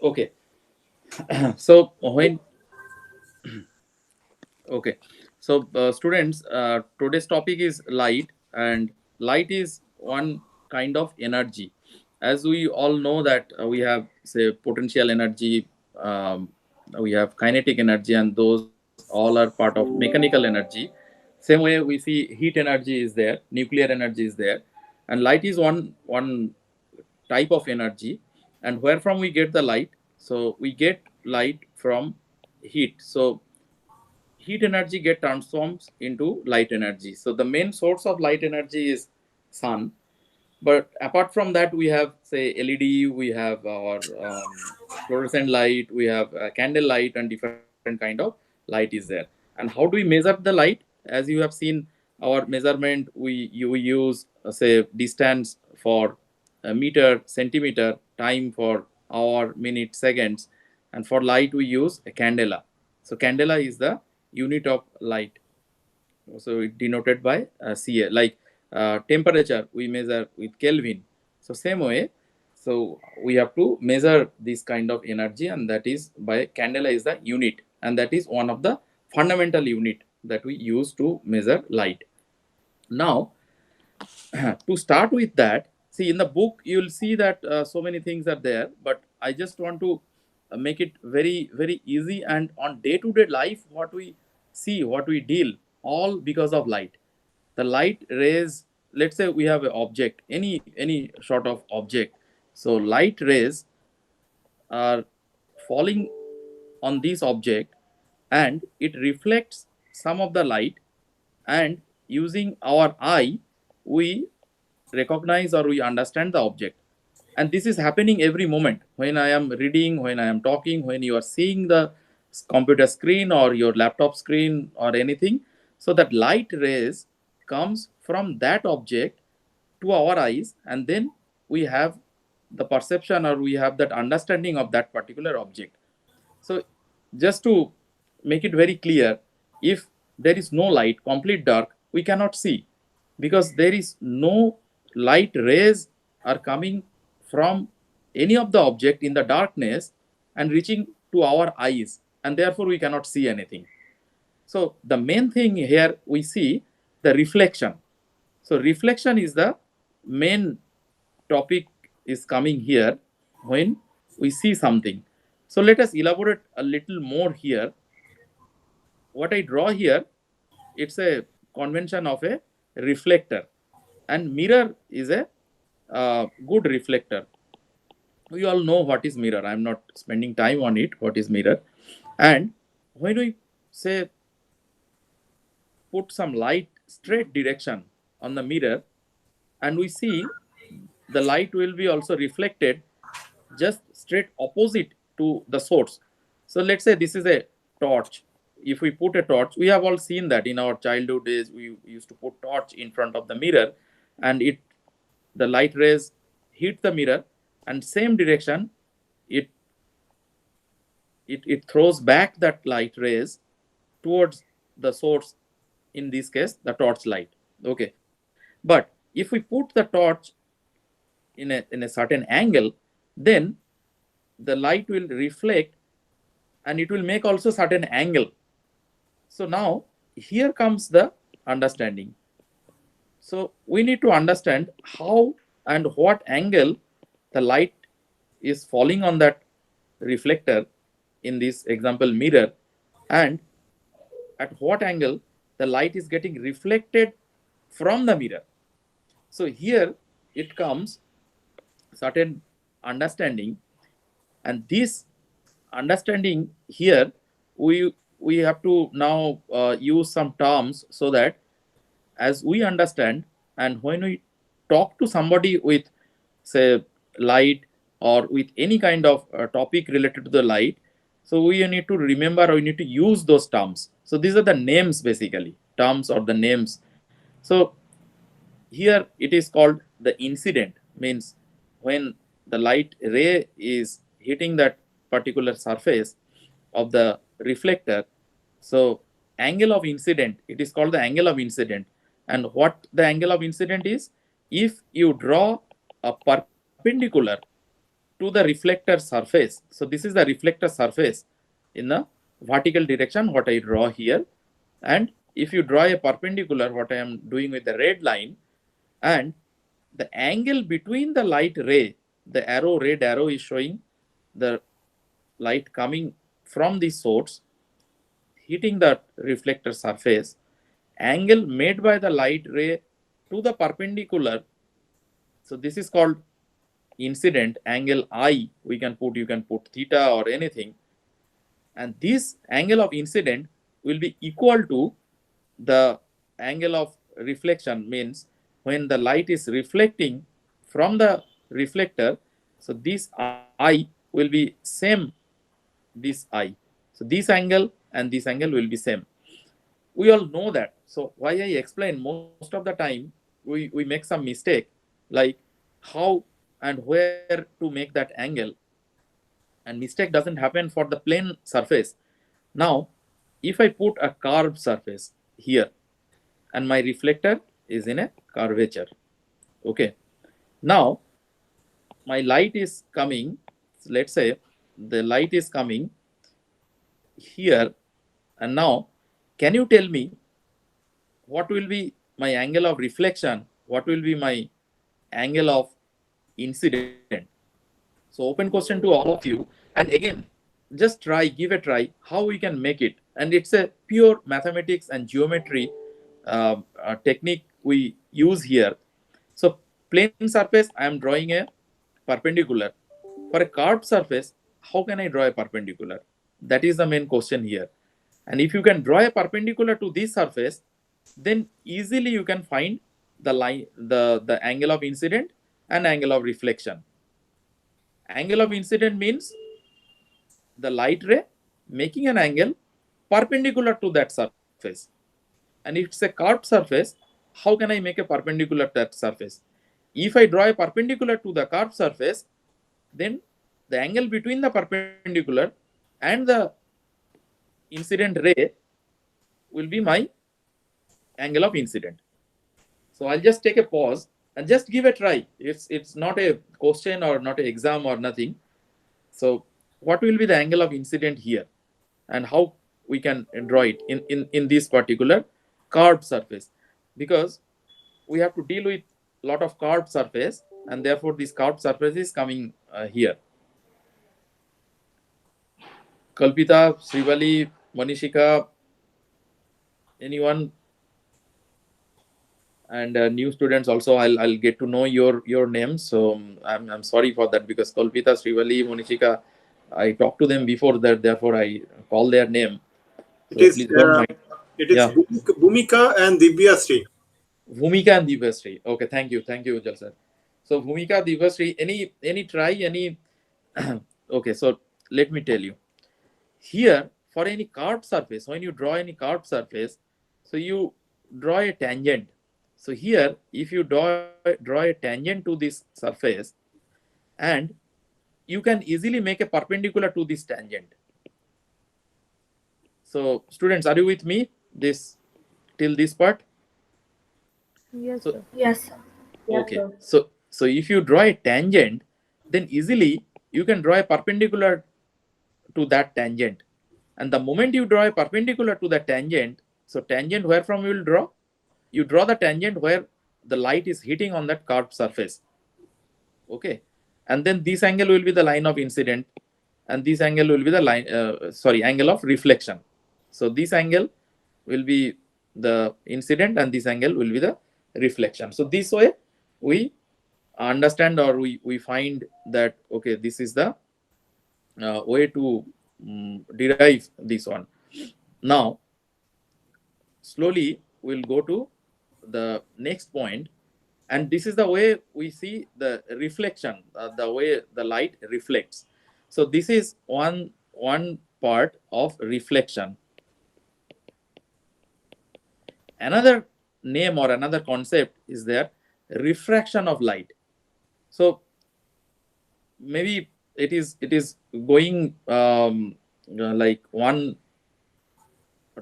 Okay. So when okay, so students, today's topic is light, and light is one kind of energy. As we all know that we have say potential energy, um, we have kinetic energy, and those all are part of mechanical energy. Same way we see heat energy is there, nuclear energy is there, and light is one type of energy. And where from we get the light? So we get light from heat. So heat energy get transforms into light energy. So the main source of light energy is sun. But apart from that, we have say LED, we have our fluorescent light, we have candle light, and different kind of light is there. And how do we measure the light? As you have seen, our measurement we use say distance for meter, centimeter, time for hour, minute, seconds, and for light we use a candela. So candela is the unit of light. So it denoted by Ca. Like temperature we measure with Kelvin. So same way, so we have to measure this kind of energy, and that is by candela is the unit, and that is one of the fundamental unit that we use to measure light. Now to start with that, see in the book you will see that so many things are there, but I just want to make it very easy. And on day to day life, what we see, what we deal, all because of light. The light rays, let's say we have an object, any sort of object. So light rays are falling on this object, and it reflects some of the light, and using our eye we recognize or we understand the object. And this is happening every moment, when I am reading, when I am talking, when you are seeing the computer screen or your laptop screen or anything. So that light rays comes from that object to our eyes, and then we have the perception or we have that understanding of that particular object. So just to make it very clear, if there is no light, complete dark, we cannot see, because there is no light rays are coming from any of the object in the darkness and reaching to our eyes, and therefore we cannot see anything. So the main thing here we see the reflection. So reflection is the main topic is coming here when we see something. So let us elaborate a little more here. What I draw here, it's a convention of a reflector, and mirror is a good reflector. We all know what is mirror. I'm not spending time on it. What is mirror? And when we say put some light straight direction on the mirror, and we see the light will be also reflected just straight opposite to the source. So let's say this is a torch. If we put a torch, we have all seen that in our childhood days we used to put torch in front of the mirror, and it the light rays hit the mirror, and same direction it it throws back that light rays towards the source, in this case the torch light. Okay, but if we put the torch in a certain angle, then the light will reflect, and it will make also certain angle. So now here comes the understanding. So we need to understand how and what angle the light is falling on that reflector, in this example mirror, and at what angle the light is getting reflected from the mirror. So here it comes certain understanding, and this understanding here we have to now use some terms, so that as we understand, and when we talk to somebody with say light, or with any kind of topic related to the light, so we need to remember, or we need to use those terms. So these are the names, basically terms or the names. So here it is called the incident, means when the light ray is hitting that particular surface of the reflector. So angle of incident, it is called the angle of incident. And what the angle of incident is, if you draw a perpendicular to to the reflector surface. So this is the reflector surface in the vertical direction, what I draw here. And if you draw a perpendicular, what I am doing with the red line, and the angle between the light ray, the arrow, red arrow is showing the light coming from the source, hitting the reflector surface, angle made by the light ray to the perpendicular. So this is called incident angle I. We can put, you can put theta or anything, and this angle of incident will be equal to the angle of reflection, means when the light is reflecting from the reflector. So this I will be same this I. So this angle and this angle will be same. We all know that. So why I explain, most of the time we make some mistake, like how and where to make that angle, and mistake doesn't happen for the plane surface. Now if I put a curved surface here and my reflector is in a curvature, okay, now my light is coming, let's say the light is coming here, and now can you tell me what will be my angle of reflection, what will be my angle of incident? So open question to all of you, and again, just try, give a try how we can make it. And it's a pure mathematics and geometry technique we use here. So plane surface, I am drawing a perpendicular. For a curved surface, how can I draw a perpendicular? That is the main question here. And if you can draw a perpendicular to this surface, then easily you can find the line, the angle of incident and angle of reflection. Angle of incident means the light ray making an angle perpendicular to that surface. And if it's a curved surface, how can I make a perpendicular to that surface? If I draw a perpendicular to the curved surface, then the angle between the perpendicular and the incident ray will be my angle of incident. So I'll just take a pause and just give a try. It's not a question or not an exam or nothing. So what will be the angle of incident here, and how we can draw it in this particular curved surface? Because we have to deal with a lot of curved surface, and therefore this curved surface is coming here. Kalpita, Srivali, Manishika, anyone? And new students also, I'll get to know your names. So I'm sorry for that, because Kalpita, Srivali, Monishika, I talked to them before that, therefore I call their name. So please don't mind. It is Yeah. Bhumika and Divya Sri. Bhumika and Divyasri. Okay, thank you, Ujjal sir. So Bhumika, Divyasri, any try, any? Okay, so let me tell you. Here, for any curved surface, when you draw any curved surface, so you draw a tangent. So here, if you draw a tangent to this surface, and you can easily make a perpendicular to this tangent. So students, are you with me this till this part? Yes, So sir. Yes, sir. okay, so if you draw a tangent, then easily you can draw a perpendicular to that tangent. And the moment you draw a perpendicular to the tangent, so tangent where from you will draw? You draw the tangent where the light is hitting on that curved surface. Okay, and then this angle will be the line of incident, and this angle will be the line, angle of reflection. So this angle will be the incident, and this angle will be the reflection. So this way we understand, or we find that, okay, this is the way to derive this one. Now slowly we'll go to the next point, and this is the way we see the reflection, the way the light reflects. So this is one part of reflection. Another name or another concept is there, refraction of light. So maybe it is going like one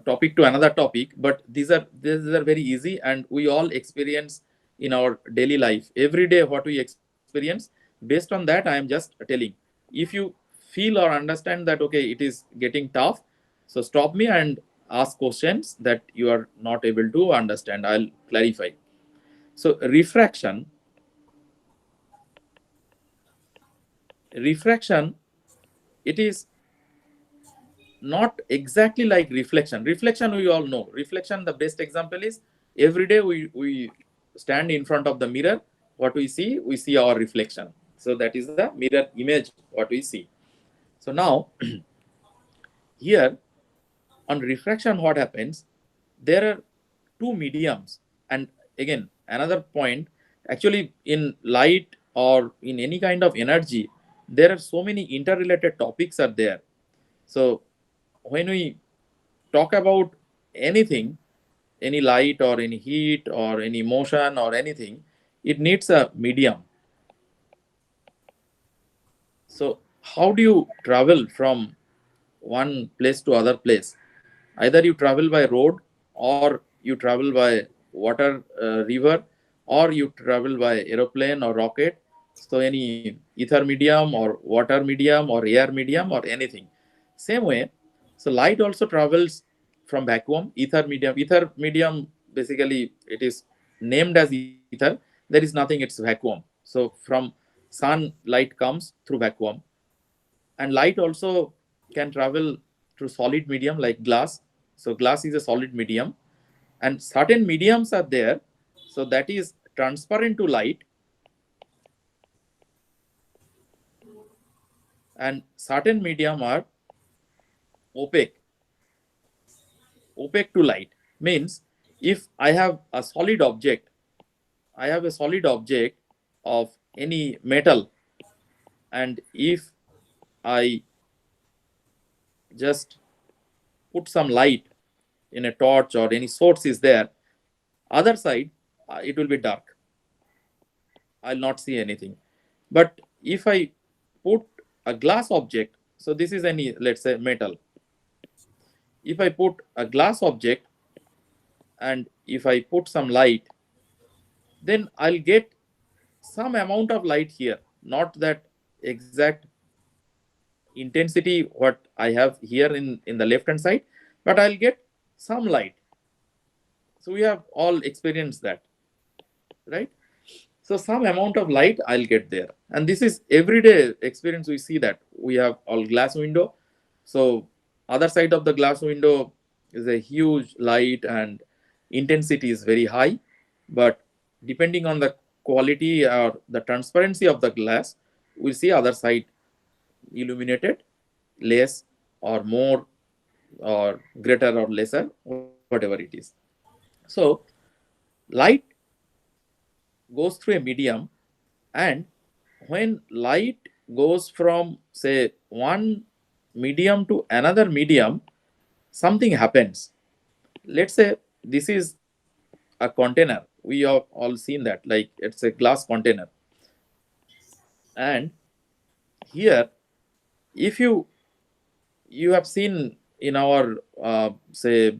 topic to another topic, but these are very easy, and we all experience in our daily life every day what we experience. Based on that, I am just telling. if you feel or understand that okay, it is getting tough, so stop me and ask questions that you are not able to understand. I'll clarify. So refraction, it is not exactly like reflection. Reflection, we all know. Reflection, the best example is every day we stand in front of the mirror. What we see? We see our reflection. So that is the mirror image, what we see. So now, here on refraction, what happens? There are two mediums. And again, another point, actually, in light or in any kind of energy, there are so many interrelated topics are there. So when we talk about anything, any light or any heat or any motion or anything, it needs a medium. So how do you travel from one place to other place? Either you travel by road, or you travel by water, river, or you travel by aeroplane or rocket. So any ether medium or water medium or air medium or anything. Same way, so light also travels from vacuum, ether medium, basically it is named as ether. There is nothing, it's vacuum. So from sun, light comes through vacuum. And light also can travel through solid medium like glass. So glass is a solid medium, and certain mediums are there, so that is transparent to light, and certain medium are opaque. Opaque to light means, if I have a solid object, I have a solid object of any metal, and if I just put some light in a torch or any source is there, other side, it will be dark. I'll not see anything. But if I put a glass object, so this is any, let's say, metal. If I put a glass object and if I put some light, then I'll get some amount of light here, not that exact intensity what I have here in the left hand side, but I'll get some light. So we have all experienced that, right? So some amount of light I'll get there. And this is everyday experience. We see that we have all glass window. So other side of the glass window is a huge light and intensity is very high. But depending on the quality or the transparency of the glass, we see other side illuminated less or more or greater or lesser, whatever it is. So light goes through a medium, and when light goes from, say, one medium to another medium, something happens. Let's say this is a container. We have all seen that, like it's a glass container. And here, if you have seen in our, say,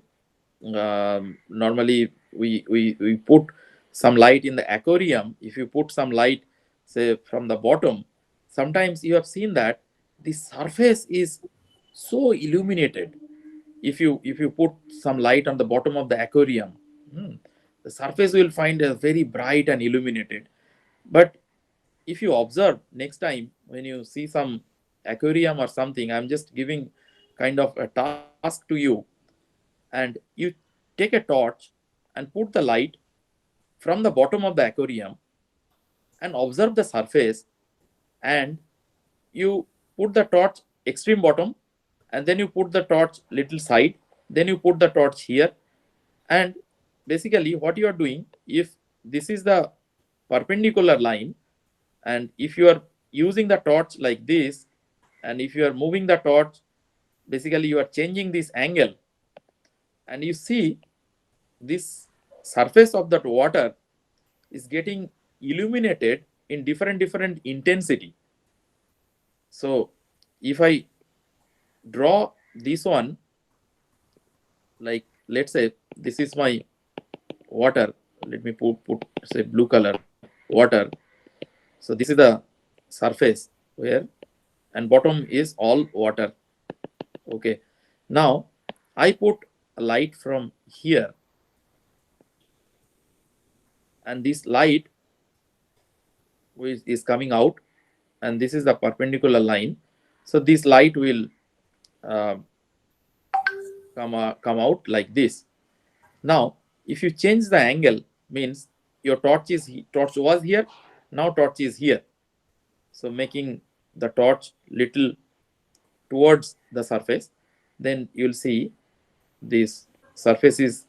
normally we put some light in the aquarium. If you put some light, say, from the bottom, sometimes you have seen that the surface is so illuminated. If you put some light on the bottom of the aquarium, the surface will find a very bright and illuminated. But if you observe next time when you see some aquarium or something, I'm just giving kind of a task to you, and you take a torch and put the light from the bottom of the aquarium and observe the surface, and you put the torch extreme bottom, and then you put the torch little side, then you put the torch here. And basically what you are doing, if this is the perpendicular line, and if you are using the torch like this, and if you are moving the torch, basically you are changing this angle, and you see this surface of that water is getting illuminated in different intensity. So if I draw this one, like let's say this is my water, let me put say blue color water. So this is the surface where and bottom is all water. Okay, now I put a light from here, and this light which is coming out, and this is the perpendicular line. So this light will uh, come out like this. Now if you change the angle, means your torch was here, now torch is here, so making the torch little towards the surface, then you'll see this surface is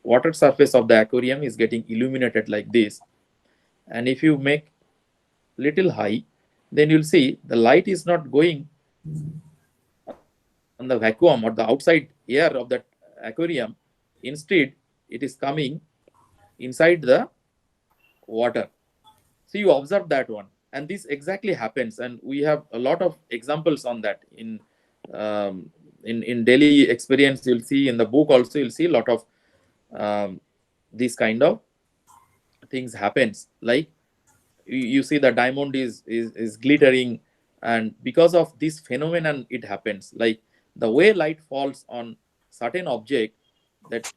water surface of the aquarium is getting illuminated like this. And if you make little high, then you'll see the light is not going on the vacuum or the outside air of that aquarium. Instead, it is coming inside the water. So you observe that one, and this exactly happens, and we have a lot of examples on that um, in daily experience. You'll see in the book also. You'll see a lot of um, these kind of things happens. Like you see the diamond is glittering, and because of this phenomenon, it happens. Like the way light falls on certain object, that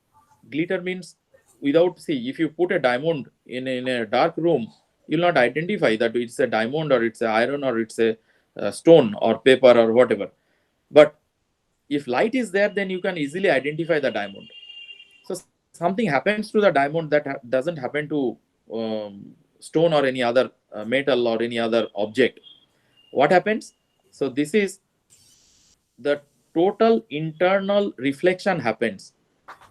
glitter means without see, if you put a diamond in a dark room, you'll not identify that it's a diamond or it's a iron or it's a stone or paper or whatever. But if light is there, then you can easily identify the diamond. So something happens to the diamond that doesn't happen to stone or any other metal or any other object. What happens? So this is the total internal reflection happens,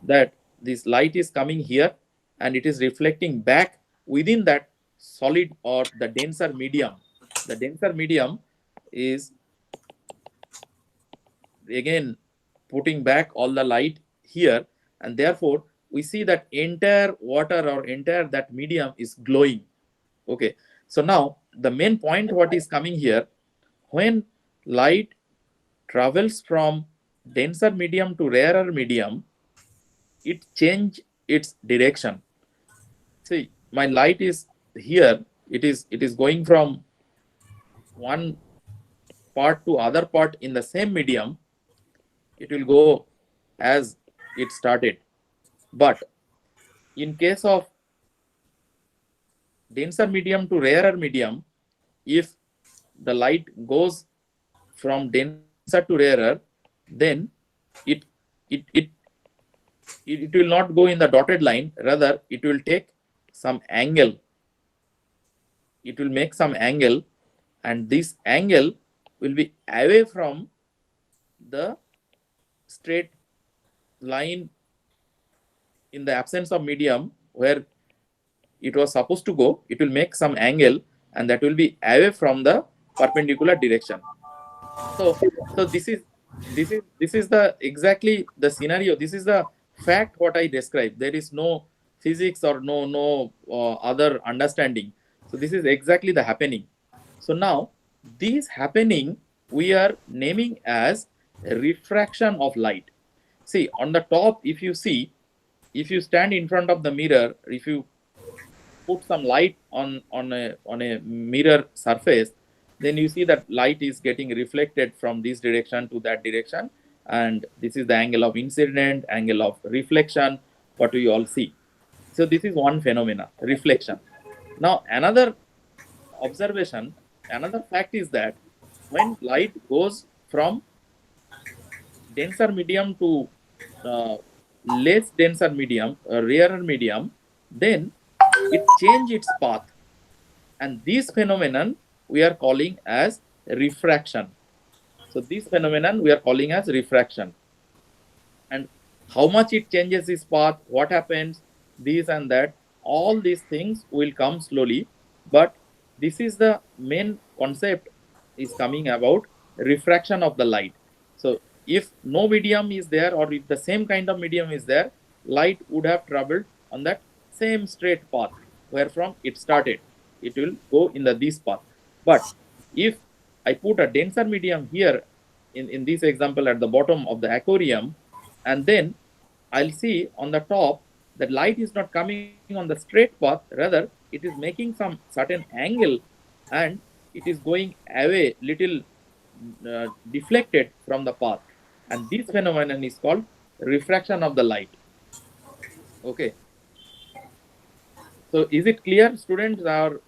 that this light is coming here and it is reflecting back within that solid or the denser medium. The denser medium is again putting back all the light here, and therefore we see that entire water or entire that medium is glowing. Okay, so now the main point what is coming here, when light travels from denser medium to rarer medium, it change its direction. See, my light is here, it is going from one part to other part in the same medium, it will go as it started. But in case of denser medium to rarer medium, if the light goes from denser to rarer, then it it it it will not go in the dotted line, rather it will take some angle, it will make some angle, and this angle will be away from the straight line in the absence of medium where it was supposed to go. It will make some angle, and that will be away from the perpendicular direction. So this is the exactly the scenario. This is the fact what I described. There is no physics or no other understanding. So this is exactly the happening. So now this happening we are naming as refraction of light. See, on the top, if you see, if you stand in front of the mirror, if you put some light on a mirror surface, then you see that light is getting reflected from this direction to that direction, and this is the angle of incident, angle of reflection, what we all see. So this is one phenomena, reflection. Now another observation, another fact is that when light goes from denser medium to uh, less denser medium, rarer medium, then it change its path, and this phenomenon we are calling as refraction. So this phenomenon we are calling as refraction. And how much it changes its path, what happens, this and that, all these things will come slowly. But this is the main concept is coming about refraction of the light. So if no medium is there, or if the same kind of medium is there, light would have traveled on that same straight path where from it started. It will go in this path. But if I put a denser medium here in this example at the bottom of the aquarium, and then I'll see on the top that light is not coming on the straight path, rather it is making some certain angle, and it is going away little deflected from the path, and this phenomenon is called refraction of the light. Okay, so is it clear, students, or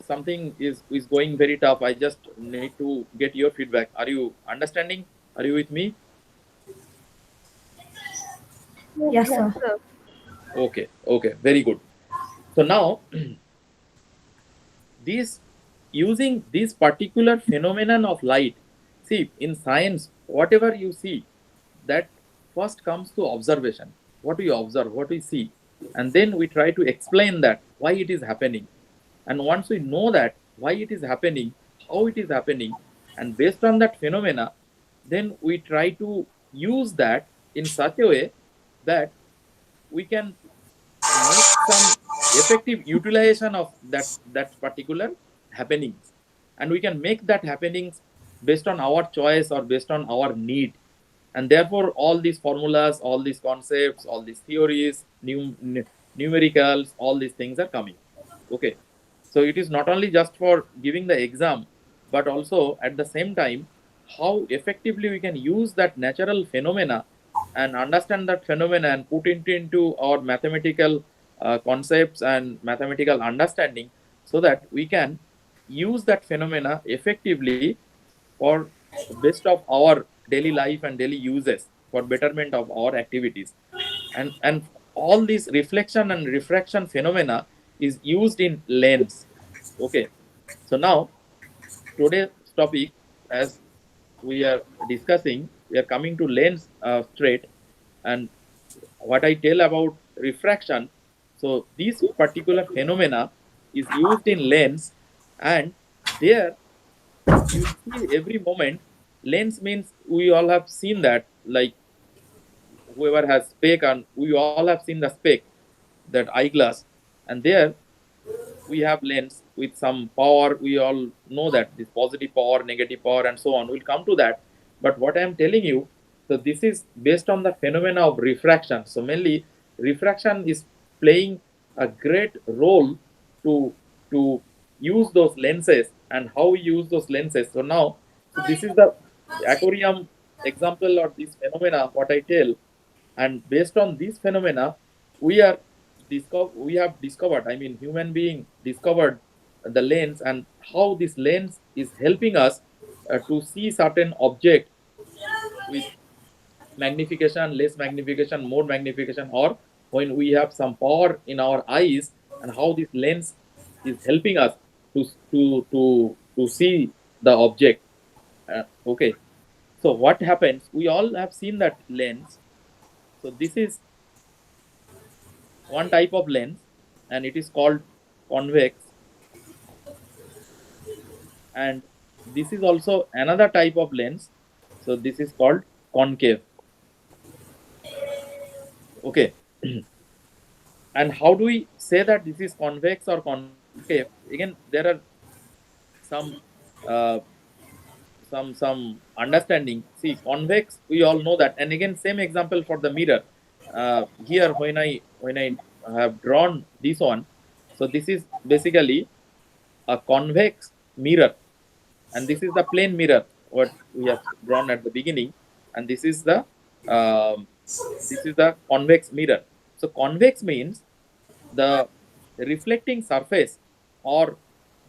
something is going very tough? I just need to get your feedback. Are you understanding? Are you with me? Yes, sir. Okay, okay, very good. So now this, using this particular phenomenon of light, see, in science whatever you see, that first comes to observation. What we observe, what we see, and then we try to explain that why it is happening. And once we know that why it is happening, how it is happening, and based on that phenomena, then we try to use that in such a way that we can make some effective utilization of that particular happenings, and we can make that happenings based on our choice or based on our need. And therefore all these formulas, all these concepts, all these theories, numericals, all these things are coming. Okay, so it is not only just for giving the exam, but also at the same time how effectively we can use that natural phenomena and understand that phenomena and put it into our mathematical concepts and mathematical understanding, so that we can use that phenomena effectively for best of our daily life and daily uses for betterment of our activities. And all these reflection and refraction phenomena is used in lens. Okay, so now today's topic, as we are discussing, we are coming to lens straight. And what I tell about refraction, so this particular phenomena is used in lens. And there you see every moment, lens means we all have seen that, like whoever has spec, and we all have seen the spec, that eyeglass, and there we have lens with some power. We all know that this positive power, negative power, and so on. We'll come to that. But what I am telling you, so this is based on the phenomena of refraction. So mainly refraction is playing a great role to to use those lenses and how we use those lenses. So now, so this is the aquarium example or this phenomena what I tell. And based on these phenomena, we are we have discovered, I mean human being discovered the lens, and how this lens is helping us to see certain object with magnification, less magnification, more magnification, or when we have some power in our eyes, and how this lens is helping us to to see the object. Okay, so what happens, we all have seen that lens. So this is one type of lens, and it is called convex. And this is also another type of lens, so this is called concave. Okay, and how do we say that this is convex or concave? Again, there are some uh, some understanding. See, convex, we all know that. And again, same example for the mirror. Here when I have drawn this one, so this is basically a convex mirror, and this is the plane mirror what we have drawn at the beginning, and um, this is the convex mirror. So convex means the reflecting surface or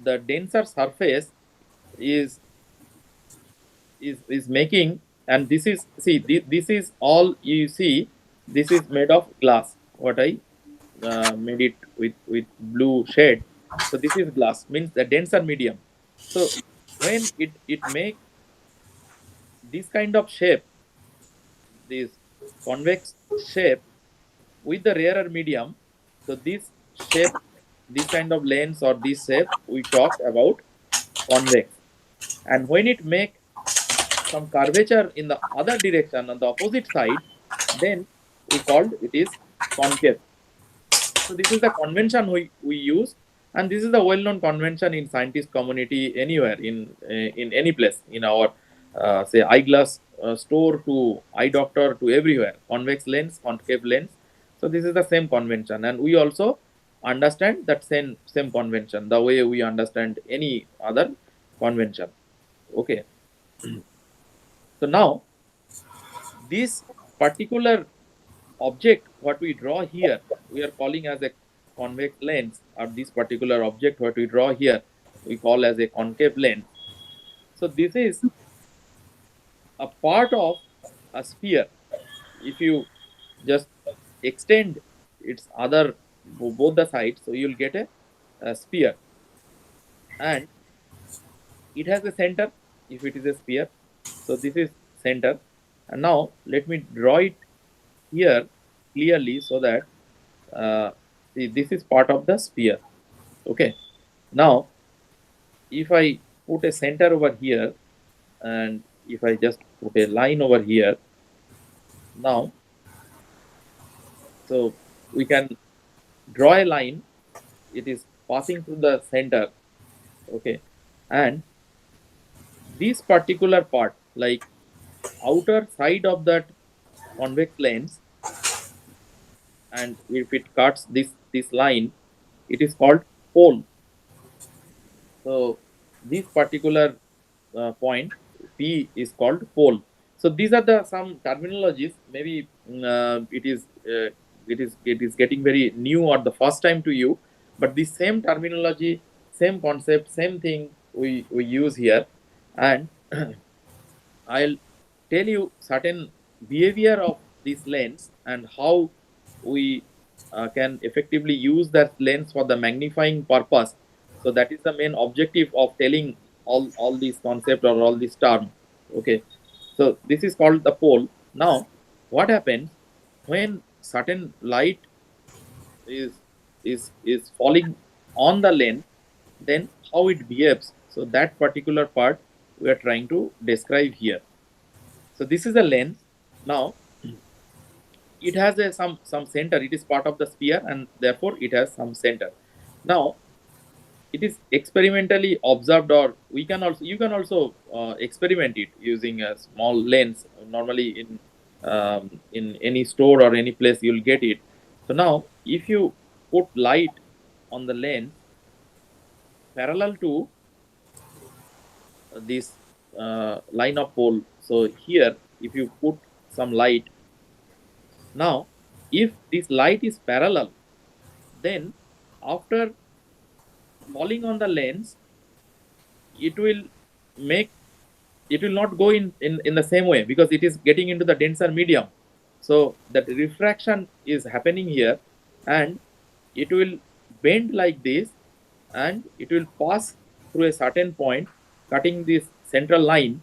the denser surface is is making. And this is, see, this is all you see, this is made of glass, what I made it with blue shade. So this is glass, means the denser medium. So when it make this kind of shape, this convex shape with the rarer medium, so this shape, this kind of lens or this shape we talk about convex. And when it make some curvature in the other direction on the opposite side, then we called it is concave. So this is the convention we use, and this is the well-known convention in scientist community anywhere in any place in our say eyeglass store to eye doctor to everywhere. Convex lens, concave lens. So this is the same convention, and we also understand that same convention the way we understand any other convention. Okay. So now this particular object what we draw here, we are calling as a convex lens, or this particular object what we draw here we call as a concave lens. So this is a part of a sphere. If you just extend its other both the sides, so you'll get a sphere, and it has a center if it is a sphere. So this is center, and now let me draw it here clearly so that see, this is part of the sphere. Okay, now if I put a center over here, and if I just put a line over here now, so we can draw a line, it is passing through the center. Okay, and this particular part, like outer side of that convex lens, and if it cuts this line, it is called pole. So this particular point P is called pole. So these are the some terminologies. Maybe it is getting very new or the first time to you, but the same terminology, same concept, same thing we use here, and I'll tell you certain behavior of this lens and how we can effectively use that lens for the magnifying purpose. So that is the main objective of telling all these concept or all these term. Okay, so this is called the pole. Now, what happens when certain light is is falling on the lens? Then how it behaves? So that particular part we are trying to describe here. So this is a lens. Now it has a some center. It is part of the sphere, and therefore it has some center. Now it is experimentally observed, or we can also you can also experiment it using a small lens. Normally in any store or any place you'll get it. So now if you put light on the lens parallel to this line of pole, so here if you put some light, now if this light is parallel, then after falling on the lens, it will make it will not go in the same way because it is getting into the denser medium. So that refraction is happening here, and it will bend like this, and it will pass through a certain point, cutting this central line,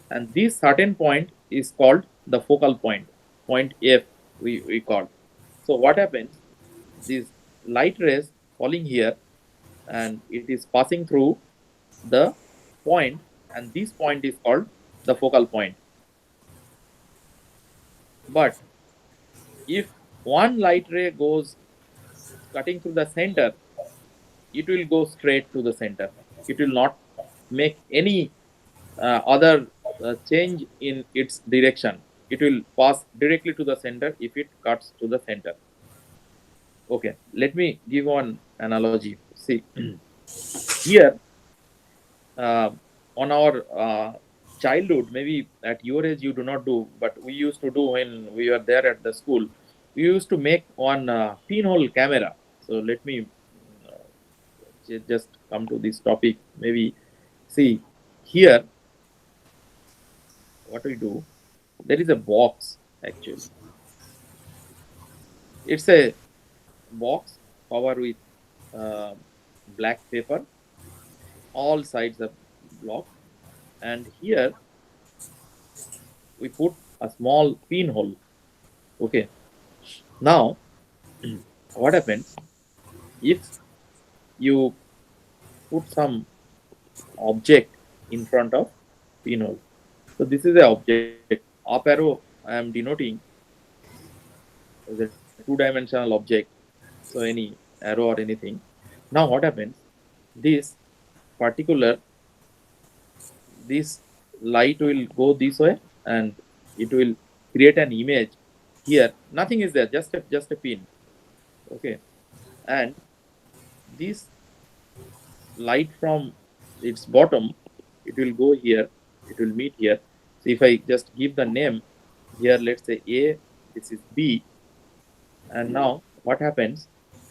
and this certain point is called the focal point, point F we call. So what happens? These light rays falling here, and it is passing through the point, and this point is called the focal point. But if one light ray goes cutting through the center, it will go straight to the center. It will not make any other change in its direction. It will pass directly to the center if it cuts to the center. Okay, let me give one analogy. See, here uh, on our childhood, maybe at your age you do not do, but we used to do when we were there at the school. We used to make one pinhole camera. So let me just come to this topic. Maybe see here what we do. There is a box actually. It's a box covered with uh, black paper. All sides are blocked, and here we put a small pinhole. Okay. Now, what happens if you put some object in front of pinhole? So this is the object. Up arrow I am denoting as a two-dimensional object. So any arrow or anything. Now what happens? This particular this light will go this way, and it will create an image here. Nothing is there, just a pin. Okay, and this light from its bottom, it will go here, it will meet here. So if I just give the name here, let's say A, this is B, and now what happens?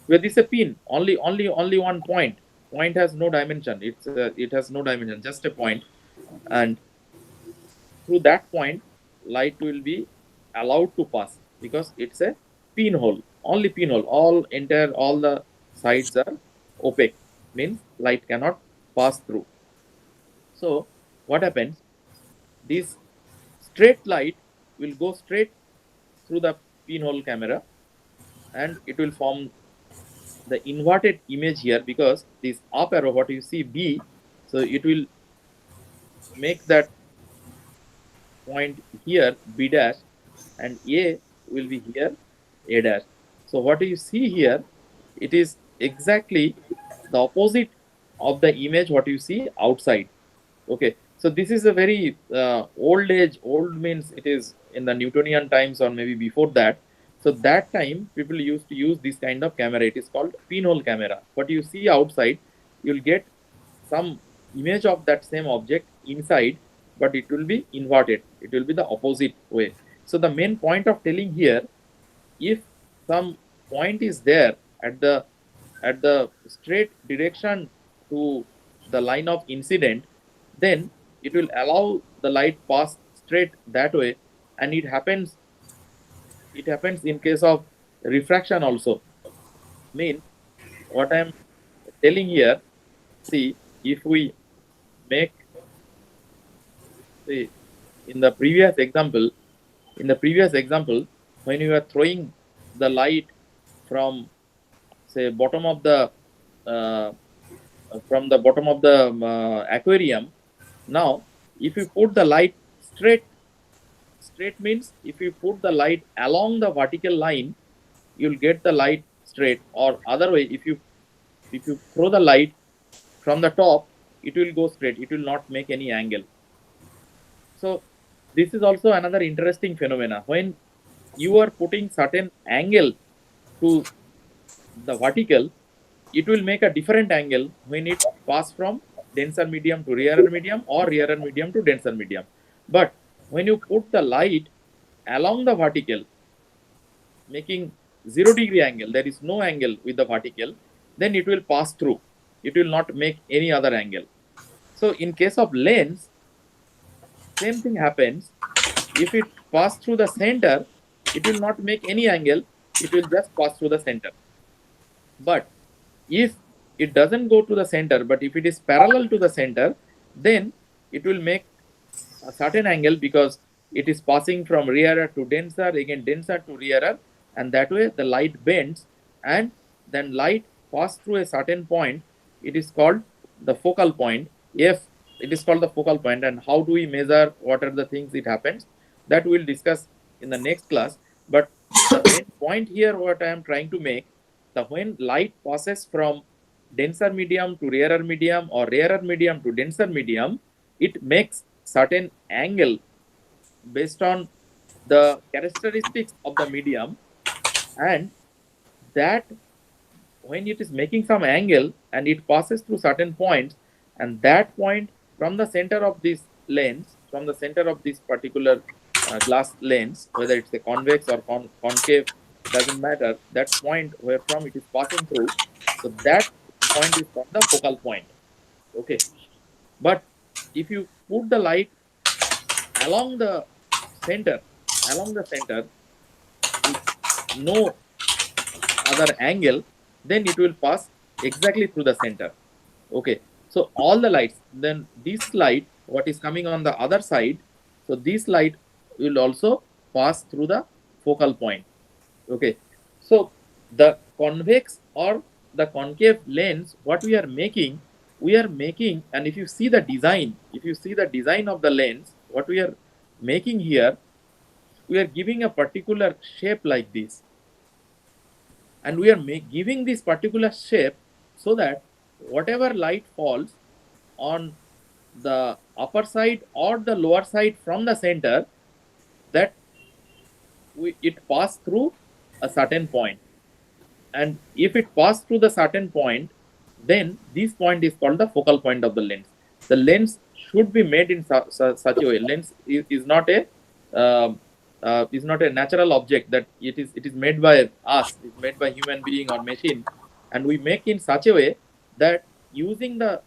Where this is a pin, only one point. Point has no dimension. It has no dimension, just a point, and through that point, light will be allowed to pass because it's a pinhole, only pinhole. All the sides are opaque, means light cannot pass through. So what happens? This straight light will go straight through the pinhole camera, and it will form the inverted image here because this up arrow, what you see B, so it will make that point here B dash, and A will be here A dash. So what you see here, it is exactly the opposite of the image what you see outside. Okay, so this is a very old means it is in the Newtonian times or maybe before that. So that time people used to use this kind of camera. It is called pinhole camera. What you see outside, you'll get some image of that same object inside, but it will be inverted. It will be the opposite way. So the main point of telling here, if some point is there at the straight direction to the line of incident, then it will allow the light pass straight that way, and it happens in case of refraction also. Mean what I am telling here, see, if we make, see, in the previous example, when you are throwing the light from, say, bottom of the uh, aquarium. Now if you put the light straight means if you put the light along the vertical line, you'll get the light straight, or other way, if you throw the light from the top, it will go straight, it will not make any angle. So this is also another interesting phenomena. When you are putting certain angle to the vertical, it will make a different angle when it pass from denser medium to rarer medium or rarer medium to denser medium. But when you put the light along the vertical, making 0 degree angle, there is no angle with the vertical, then it will pass through, it will not make any other angle. So in case of lens, same thing happens. If it pass through the center, it will not make any angle, it will just pass through the center. But if it doesn't go to the center, but if it is parallel to the center, then it will make a certain angle because it is passing from rarer to denser, again denser to rarer, and that way the light bends, and then light pass through a certain point. It is called the focal point. If it is called the focal point, and how do we measure, what are the things it happens, that we'll discuss in the next class. But the main point here, what I am trying to make, the when light passes from denser medium to rarer medium or rarer medium to denser medium, it makes certain angle based on the characteristics of the medium, and that when it is making some angle and it passes through certain points, and that point from the center of this lens, from the center of this particular glass lens, whether it's a convex or concave, doesn't matter, that point where from it is passing through, so that point is called the focal point. Okay, but if you put the light along the center, with no other angle, then it will pass exactly through the center. Okay, so all the lights, then this light what is coming on the other side, so this light will also pass through the focal point. Okay, so the convex or the concave lens, what we are making, and if you see the design of the lens, what we are making here, we are giving a particular shape like this, and we are giving this particular shape so that whatever light falls on the upper side or the lower side from the center, that it pass through a certain point. And if it pass through the certain point, then this point is called the focal point of the lens. the lens should be made in such a way. Lens is not a natural object that it is made by us, it's made by human being or machine, and we make in such a way that using the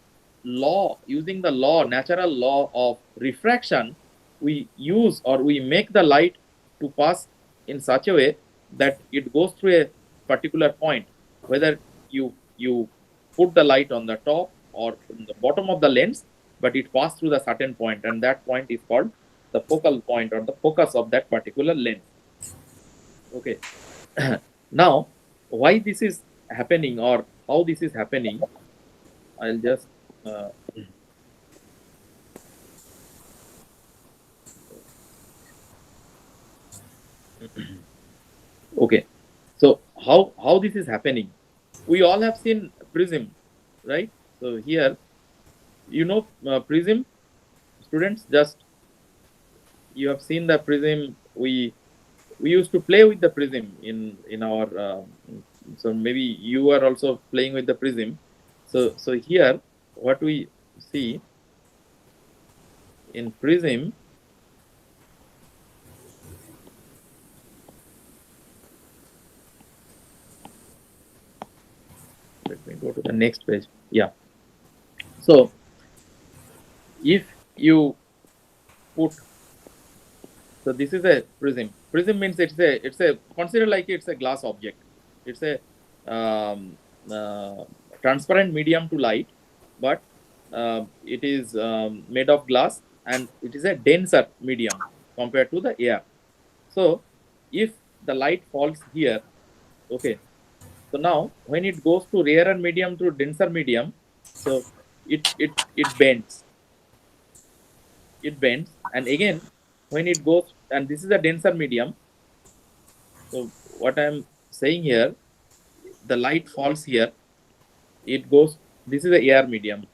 law, natural law of refraction, we use or we make the light to pass in such a way that it goes through a particular point, whether you put the light on the top or in the bottom of the lens, but it passes through the certain point, and that point is called the focal point or the focus of that particular lens. Okay. Now, why this is happening or how this is happening, I'll just okay. So how this is happening? We all have seen prism, right? So here, prism, students. Just you have seen the prism. We used to play with the prism in our. So maybe you are also playing with the prism. So here, what we see in prism. Let me go to the next page. Yeah. So if you put, so this is a prism. Prism means it's a consider like it's a glass object. It's a transparent medium to light, but it is made of glass, and it is a denser medium compared to the air. So if the light falls here, okay. So now when it goes to rarer medium to denser medium, so it bends. It bends, and again when it goes, and this is a denser medium. So what I'm saying here, the light falls here, it goes, this is a air medium,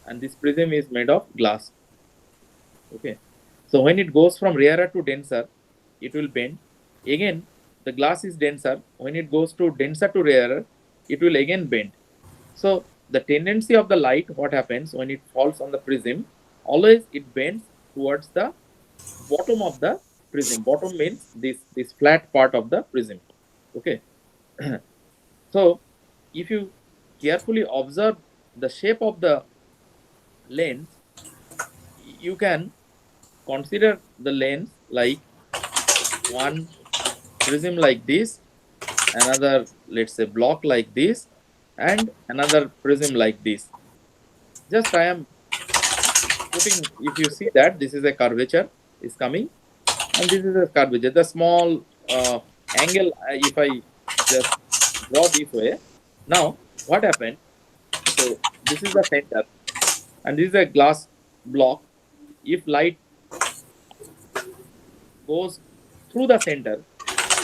and this prism is made of glass. Okay. So when it goes from rarer to denser, it will bend. Again, the glass is denser. When it goes to denser to rarer, it will again bend. So the tendency of the light, what happens when it falls on the prism, always it bends towards the bottom of the prism. Bottom means this flat part of the prism. Okay. So if you carefully observe the shape of the lens, you can consider the lens like one prism like this, another, let's say, block like this, and another prism like this. Just I am putting, if you see that this is a curvature is coming, and this is a curvature, the small angle, if I just draw this way. Now what happened, so this is the center, and this is a glass block. If light goes through the center,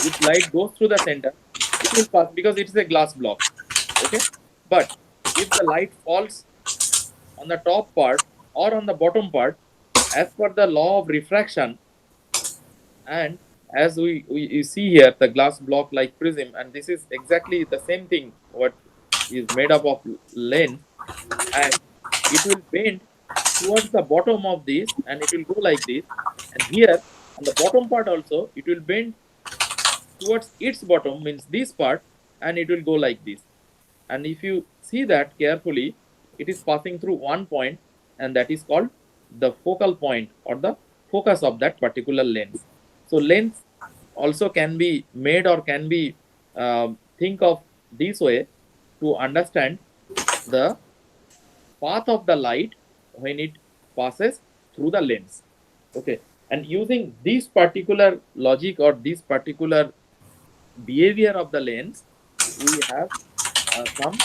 if light goes through the center, it will pass because it is a glass block. Okay. But if the light falls on the top part or on the bottom part, as per the law of refraction, and as we see here the glass block like prism, and this is exactly the same thing what is made up of lens, and it will bend towards the bottom of this, and it will go like this, and here on the bottom part also it will bend towards its bottom, means this part, and it will go like this. And if you see that carefully, it is passing through one point, and that is called the focal point or the focus of that particular lens. So lens also can be made or can be think of this way to understand the path of the light when it passes through the lens. Okay. And using this particular logic or this particular behavior of the lens, we have some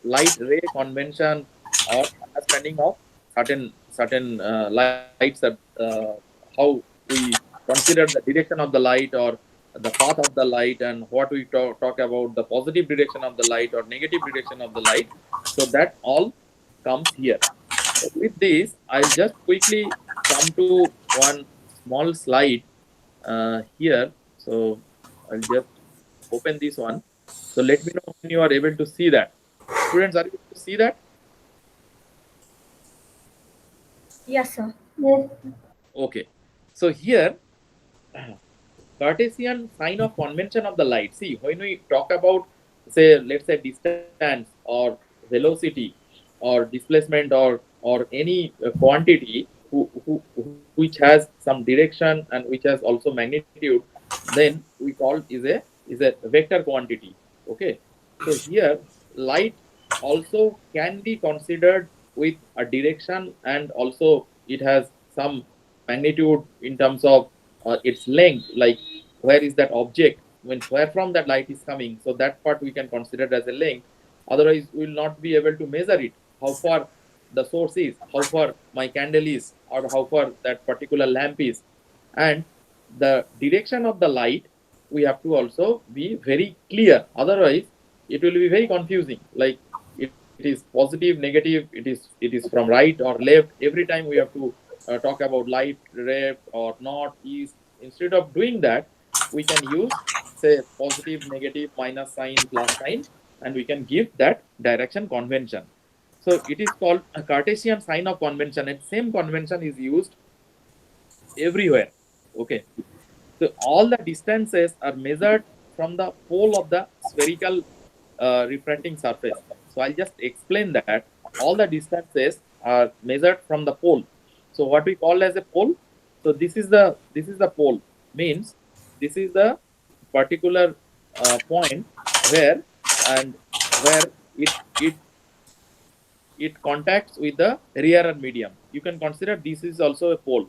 light ray convention or understanding of certain lights, that how we consider the direction of the light or the path of the light, and what we talk about the positive direction of the light or negative direction of the light. So that all comes here. So with this, I'll just quickly come to one small slide here. So I'll just open this one. So let me know when you are able to see that. Students, are you able to see that? Yes, sir. Okay. So here, Cartesian sign of convention of the light. See, when we talk about, say, let's say distance or velocity or displacement or any quantity which has some direction and which has also magnitude, then we call is a vector quantity. Okay. So here, light also can be considered with a direction, and also it has some magnitude in terms of its length, like where is that object, when where from that light is coming. So that part we can consider as a length. Otherwise, we will not be able to measure it. How far the source is, how far my candle is, or how far that particular lamp is, and the direction of the light we have to also be very clear. Otherwise, it will be very confusing. Like it is positive, negative. It is from right or left. Every time we have to talk about light, left or north, east. Instead of doing that, we can use, say, positive, negative, minus sign, plus sign, and we can give that direction convention. So it is called a Cartesian sign of convention, and same convention is used everywhere. Okay. So all the distances are measured from the pole of the spherical refracting surface. So I'll just explain that all the distances are measured from the pole. So what we call as a pole. So this is the pole, means this is the particular point where and where it it contacts with the rear medium. You can consider this is also a pole.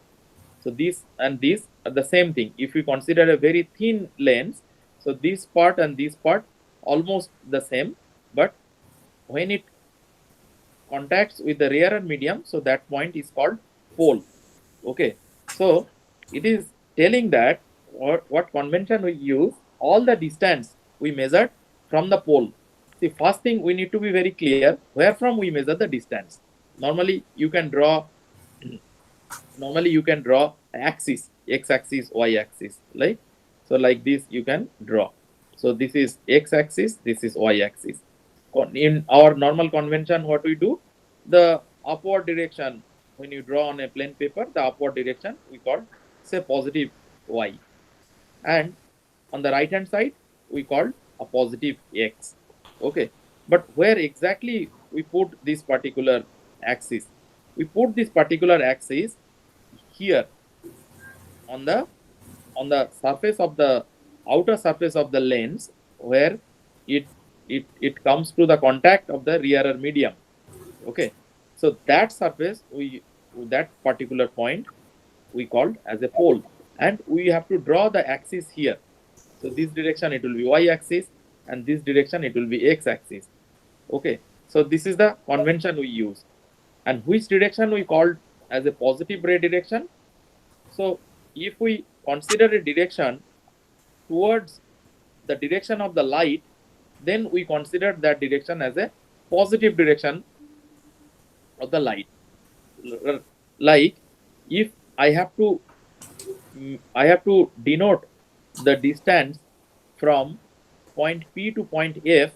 So this and this are the same thing. If we consider a very thin lens, so this part and this part almost the same, but when it contacts with the rear medium, so that point is called pole. Okay. So it is telling that what convention we use, all the distance we measured from the pole. See, first thing we need to be very clear where from we measure the distance. Normally you can draw normally you can draw axis, x axis, y axis, like so, like this you can draw. So this is x axis, this is y axis. In our normal convention, what we do, the upward direction, when you draw on a plain paper, the upward direction we call, say, positive y, and on the right hand side we call a positive x. Okay. But where exactly we put this particular axis, we put this particular axis here on the surface of the outer surface of the lens, where it it comes to the contact of the rear medium. Okay. So that surface, we that particular point we called as a pole, and we have to draw the axis here. So this direction it will be y axis, and this direction it will be x axis. Okay. So this is the convention we use. And which direction we called as a positive ray direction. So if we consider a direction towards the direction of the light, then we consider that direction as a positive direction of the light. Like if I have to denote the distance from point P to point F,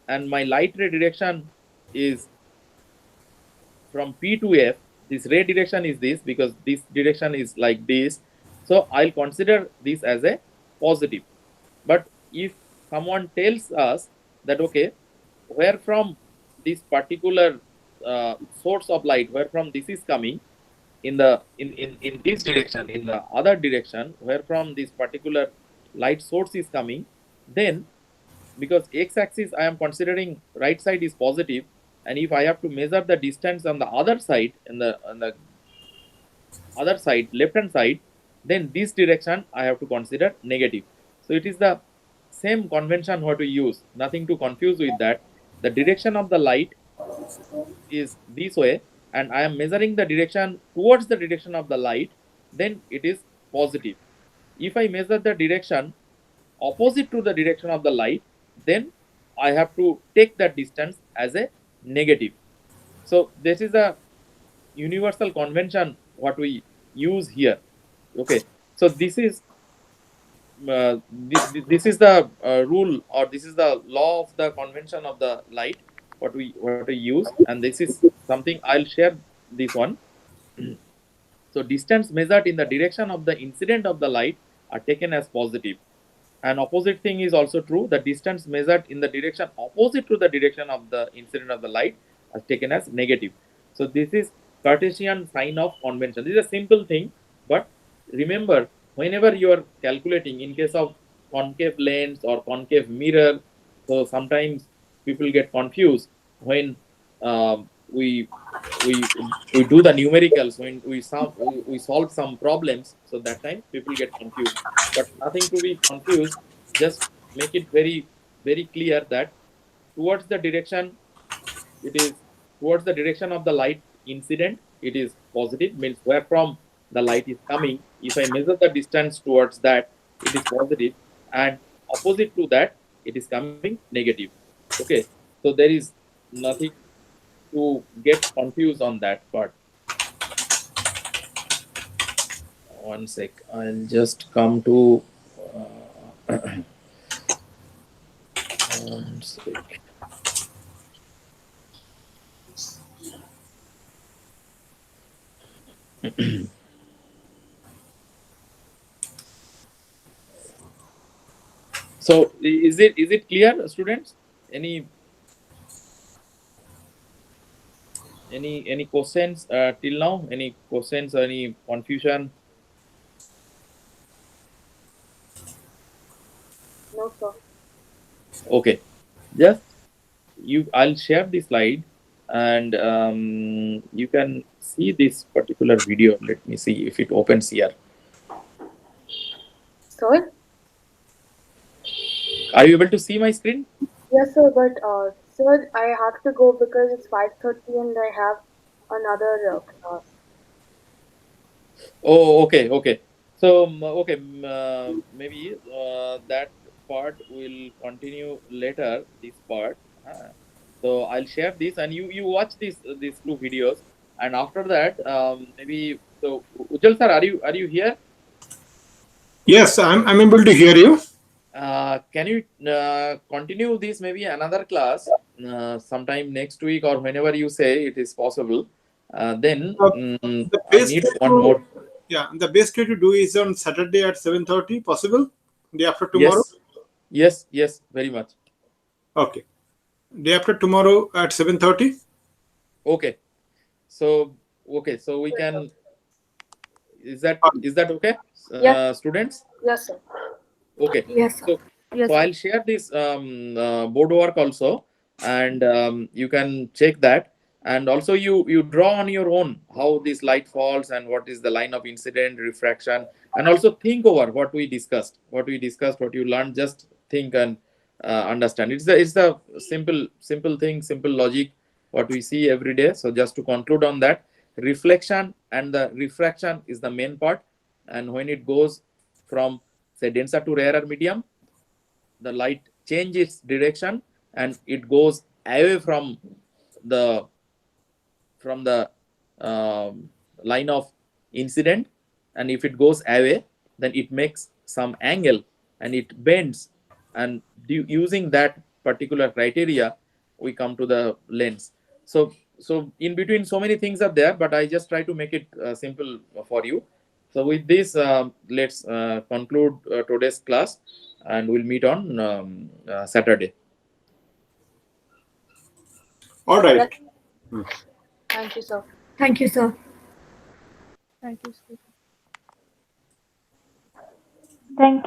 and my light ray direction is from P to F. This ray direction is this, because this direction is like this. So I'll consider this as a positive. But if someone tells us that, okay, where from this particular source of light, where from this is coming, in this direction, in the other direction, where from this particular light source is coming, then because x axis I am considering right side is positive, and if I have to measure the distance on the other side, on the other side, left hand side, then this direction I have to consider negative. So it is the same convention what we use, nothing to confuse with that. The direction of the light is this way, and I am measuring the direction towards the direction of the light, then it is positive. If I measure the direction opposite to the direction of the light, then I have to take that distance as a negative. So this is a universal convention what we use here. Okay. So this is the rule, or this is the law of the convention of the light what we use, and this is something I'll share this one. So distance measured in the direction of the incident of the light are taken as positive. And opposite thing is also true. The distance measured in the direction opposite to the direction of the incident of the light is taken as negative. So this is Cartesian sign of convention. This is a simple thing, but remember, whenever you are calculating in case of concave lens or concave mirror, so sometimes people get confused when we do the numericals, when we solve some problems. So that time people get confused, but nothing to be confused. Just make it very clear that towards the direction, it is towards the direction of the light incident, it is positive, means where from the light is coming. If I measure the distance towards that, it is positive, and opposite to that, it is coming negative. Okay, so there is nothing to get confused on that part. One sec, I'll just come to one sec. So is it clear, students? Any questions till now? Any questions or any confusion? No, sir. Okay, just I'll share the slide, and you can see this particular video. Let me see if it opens here. Sir? Are you able to see my screen? Yes, sir, but sir, I have to go because it's 5:30 and I have another class. Oh, okay. So okay, maybe that part will continue later. This part. So I'll share this, and you watch these two videos, and after that, maybe. So Ujjal sir, are you here? Yes, I'm able to hear you. Can you continue this maybe another class sometime next week, or whenever you say it is possible? Then The I best need way one to more. the best way to do is on Saturday at 7:30. Possible? Day after tomorrow. Yes, very much. Okay. Day after tomorrow at 7:30. Okay. So we can. Is that okay, Yes. students? Yes, sir. Okay. Yes, sir. So Yes, so sir. I'll share this board work also, and you can check that. And also you draw on your own how this light falls and what is the line of incident, refraction, and also think over what you learned. Just think and understand. It's the simple thing, simple logic what we see every day. So just to conclude on that, reflection and the refraction is the main part, and when it goes from, say, denser to rarer medium, the light changes its direction and it goes away the from the line of incident. And if it goes away, then it makes some angle and it bends, and using that particular criteria, we come to the lens. So in between, so many things are there, but I just try to make it simple for you. So with this, let's conclude today's class, and we'll meet on Saturday. All right. Yes. Thank you, sir. Thank you, sir. Thank you, sir. Thank